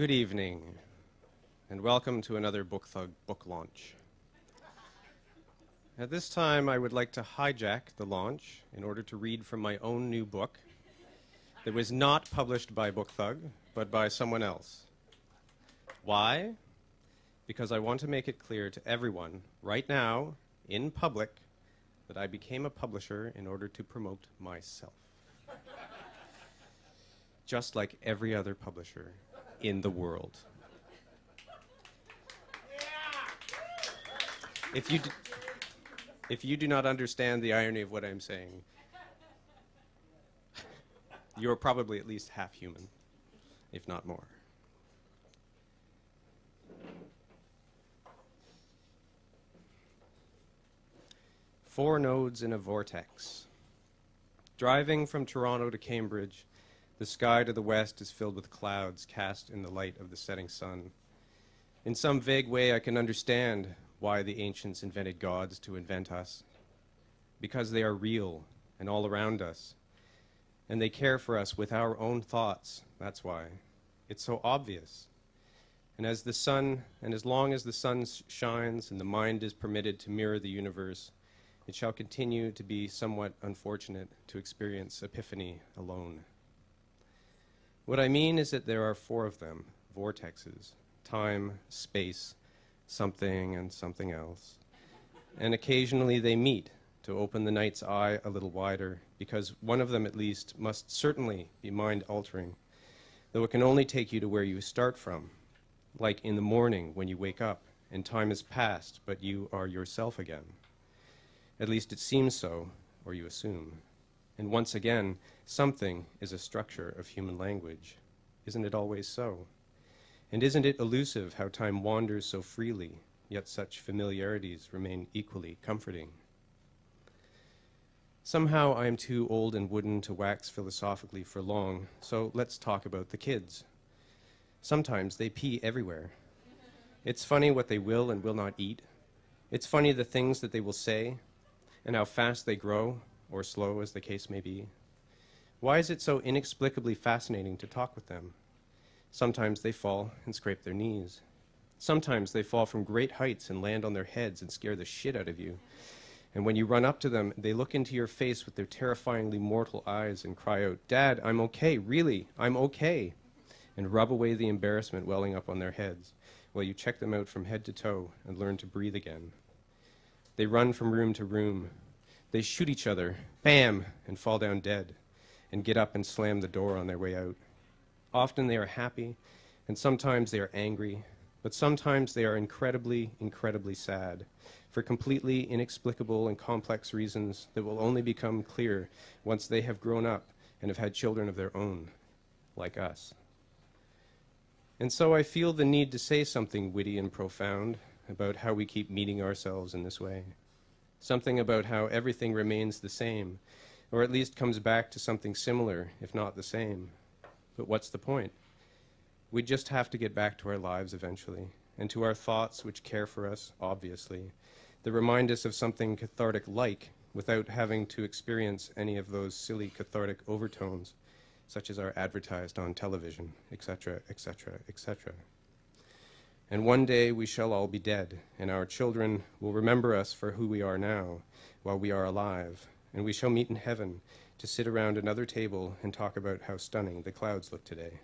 Good evening, and welcome to another BookThug book launch. At this time, I would like to hijack the launch in order to read from my own new book that was not published by BookThug, but by someone else. Why? Because I want to make it clear to everyone, right now, in public, that I became a publisher in order to promote myself. Just like every other publisher in the world. If you do not understand the irony of what I'm saying, you're probably at least half human, if not more. Four nodes in a vortex. Driving from Toronto to Cambridge, the sky to the west is filled with clouds cast in the light of the setting sun. In some vague way, I can understand why the ancients invented gods to invent us. Because they are real and all around us. And they care for us with our own thoughts. That's why. It's so obvious. And as long as the sun shines and the mind is permitted to mirror the universe, it shall continue to be somewhat unfortunate to experience epiphany alone. What I mean is that there are four of them, vortexes: time, space, something, and something else. And occasionally they meet to open the night's eye a little wider, because one of them at least must certainly be mind-altering, though it can only take you to where you start from, like in the morning when you wake up and time has passed, but you are yourself again. At least it seems so, or you assume. And once again, something is a structure of human language. Isn't it always so? And isn't it elusive how time wanders so freely, yet such familiarities remain equally comforting? Somehow I am too old and wooden to wax philosophically for long, so let's talk about the kids. Sometimes they pee everywhere. It's funny what they will and will not eat. It's funny the things that they will say, and how fast they grow, or slow as the case may be. Why is it so inexplicably fascinating to talk with them? Sometimes they fall and scrape their knees. Sometimes they fall from great heights and land on their heads and scare the shit out of you. And when you run up to them, they look into your face with their terrifyingly mortal eyes and cry out, "Dad, I'm okay, really, I'm okay," and rub away the embarrassment welling up on their heads while you check them out from head to toe and learn to breathe again. They run from room to room. They shoot each other, bam, and fall down dead, and get up and slam the door on their way out. Often they are happy, and sometimes they are angry, but sometimes they are incredibly, incredibly sad, for completely inexplicable and complex reasons that will only become clear once they have grown up and have had children of their own, like us. And so I feel the need to say something witty and profound about how we keep meeting ourselves in this way. Something about how everything remains the same, or at least comes back to something similar, if not the same. But what's the point? We just have to get back to our lives eventually, and to our thoughts which care for us, obviously, that remind us of something cathartic-like without having to experience any of those silly cathartic overtones, such as are advertised on television, etc., etc., etc. And one day we shall all be dead, and our children will remember us for who we are now, while we are alive, and we shall meet in heaven to sit around another table and talk about how stunning the clouds look today.